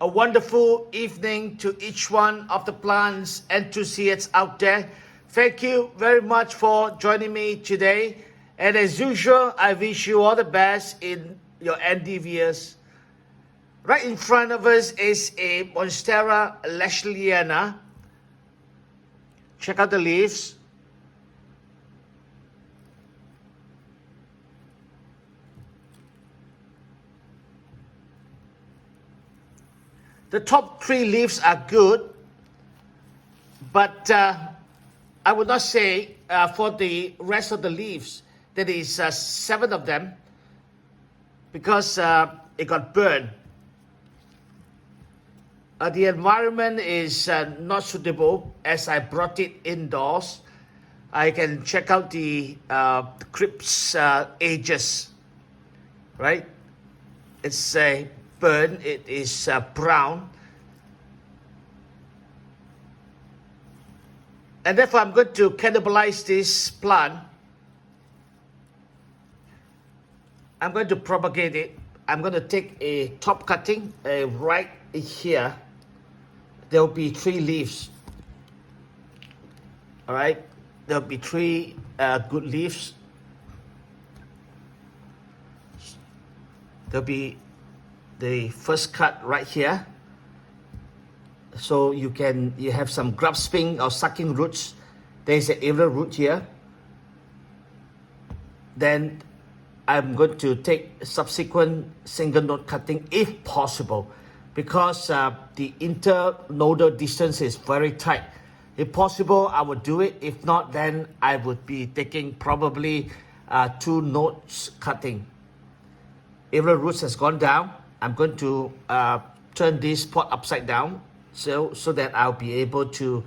A wonderful evening to each one of the plants enthusiasts out there. Thank you very much for joining me today. And as usual, I wish you all the best in your endeavors. Right in front of us is a Monstera Lechleriana. Check out the leaves. The top 3 leaves are good, but I would not say for the rest of the leaves, that is 7 of them, because it got burned. The environment is not suitable as I brought it indoors. I can check out the crypt's ages, right? It's burnt, it is brown. And therefore I'm going to cannibalize this plant. I'm going to propagate it. I'm going to take a top cutting right here. There will be 3 leaves. All right, there will be 3 good leaves. There'll be the first cut right here. So you have some grasping or sucking roots. There's an aerial root here. Then I'm going to take subsequent single node cutting if possible, because the internodal distance is very tight. If possible, I would do it. If not, then I would be taking probably 2 nodes cutting. Aerial roots has gone down. I'm going to turn this pot upside down so that I'll be able to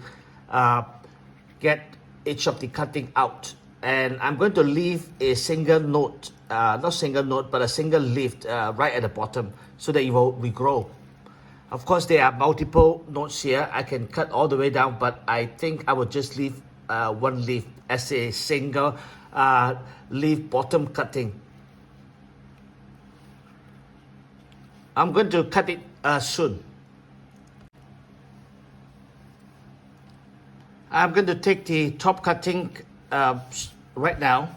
get each of the cutting out. And I'm going to leave a single node, not single node, but a single leaf right at the bottom so that it will regrow. Of course, there are multiple nodes here. I can cut all the way down, but I think I will just leave 1 leaf as a single leaf bottom cutting. I'm going to cut it soon. I'm going to take the top cutting right now.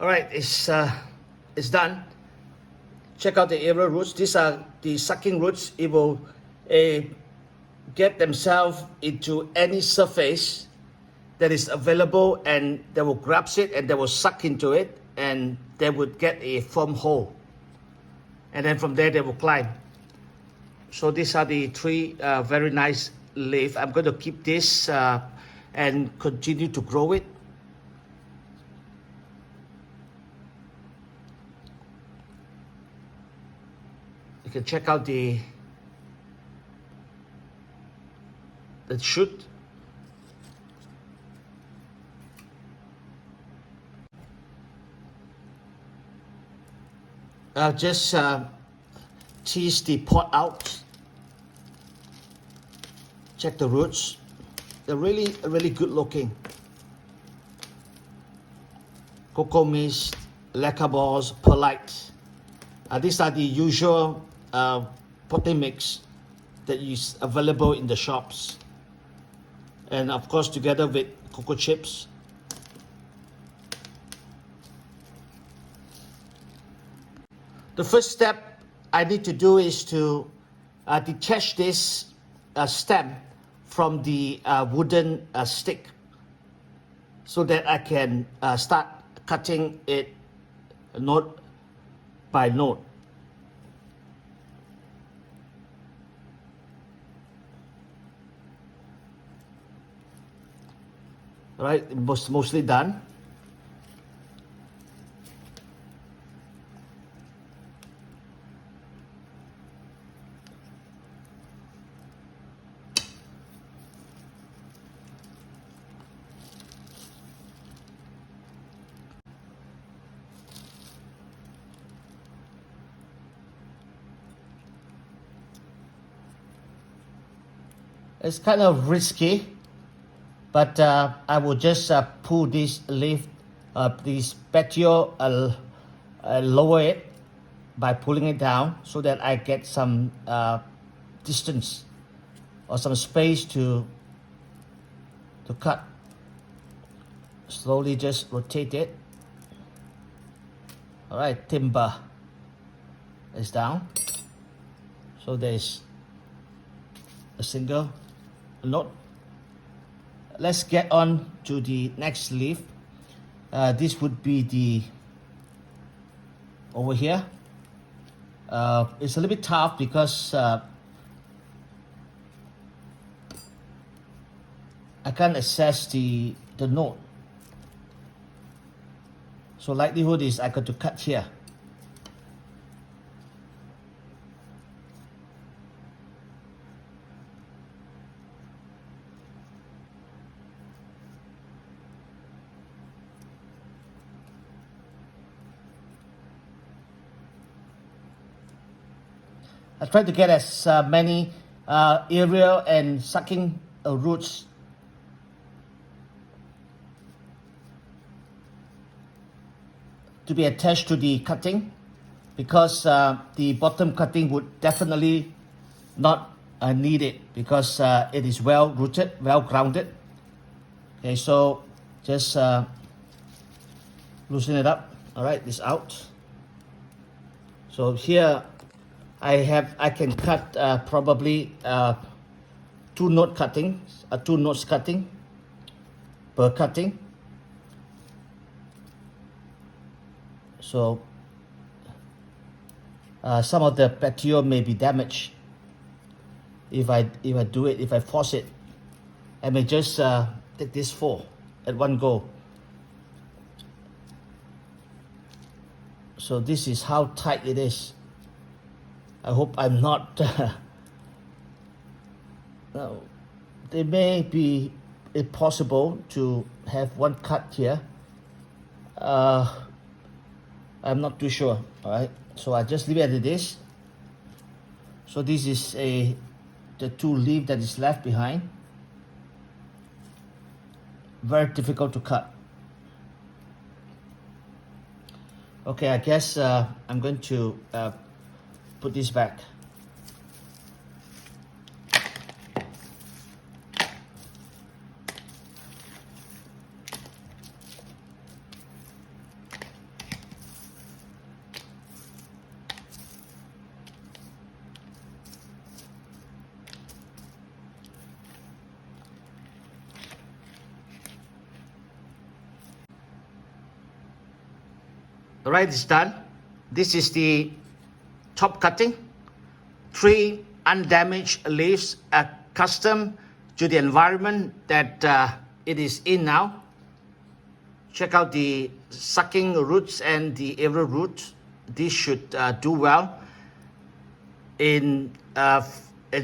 All right, it's done. Check out the aerial roots. These are the sucking roots. It will get themselves into any surface that is available, and they will grasp it and they will suck into it, and they would get a firm hold. And then from there they will climb. So these are the 3 very nice leaves. I'm going to keep this and continue to grow it. You can check out the shoot. Just tease the pot out. Check the roots. They're really good looking. Cocoa mist, lacquer balls, perlite. These are the usual potting mix that is available in the shops, and of course together with cocoa chips. The first step I need to do is to detach this stem from the wooden stick so that I can start cutting it node by node. All right, mostly done. It's kind of risky, but I will just pull this leaf, this petiole, lower it by pulling it down so that I get some distance or some space to cut. Slowly just rotate it. All right, timber is down. So there's a single note. Let's get on to the next leaf. This would be the over here. It's a little bit tough because I can't access the note. So likelihood is I got to cut here. I try to get as many aerial and sucking roots to be attached to the cutting, because the bottom cutting would definitely not need it, because it is well rooted, well grounded. Okay, so just loosen it up. All right, it's out. So here I can cut probably two notes cutting per cutting. So some of the petiole may be damaged if I force it. I may just take this 4 at one go. So this is how tight it is. I hope I'm not. No, it may be possible to have one cut here. I'm not too sure. All right, so I just leave it as it is. So this is the 2 leaves that is left behind. Very difficult to cut. Okay, I guess I'm going to put this back. All right, it's done. This is the top cutting. 3 undamaged leaves, custom to the environment that it is in now. Check out the sucking roots and the aerial roots. This should do well. In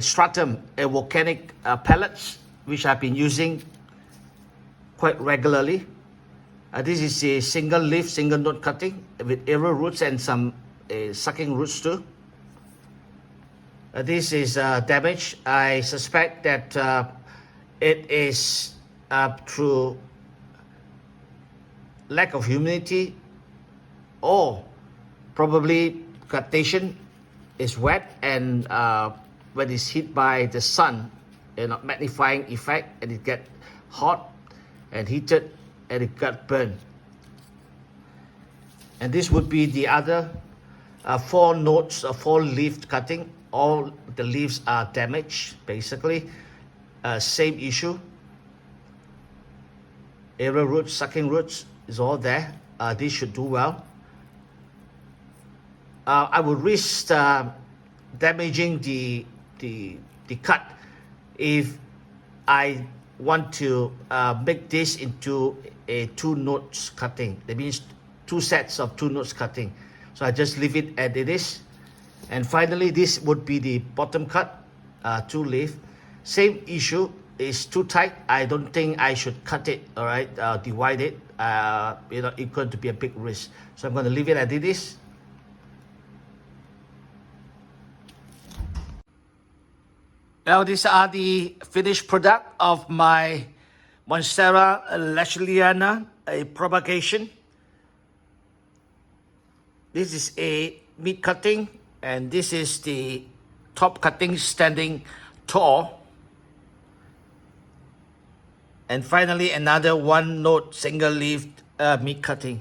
Stratum, a volcanic pellets, which I've been using quite regularly. This is a single leaf, single note cutting with aerial roots and some sucking roots too. This is damaged. I suspect that it is through lack of humidity, or probably guttation is wet, and when it's hit by the sun, magnifying effect, and it get hot and heated, and it got burned. And this would be the other 4 notes, 4 leaf cutting. All the leaves are damaged, basically. Same issue. Aerial roots, sucking roots is all there. This should do well. I would risk damaging the cut if I want to make this into a 2 notes cutting. That means 2 sets of 2 notes cutting. So I just leave it as it is. And finally, this would be the bottom cut, 2 leaf. Same issue, is too tight. I don't think I should cut it, all right, divide it. It's going to be a big risk. So I'm going to leave it as it is. Well, these are the finished product of my Monstera Lechleriana, a propagation. This is a mid cutting, and this is the top cutting standing tall. And finally, another one note single leaf mid cutting.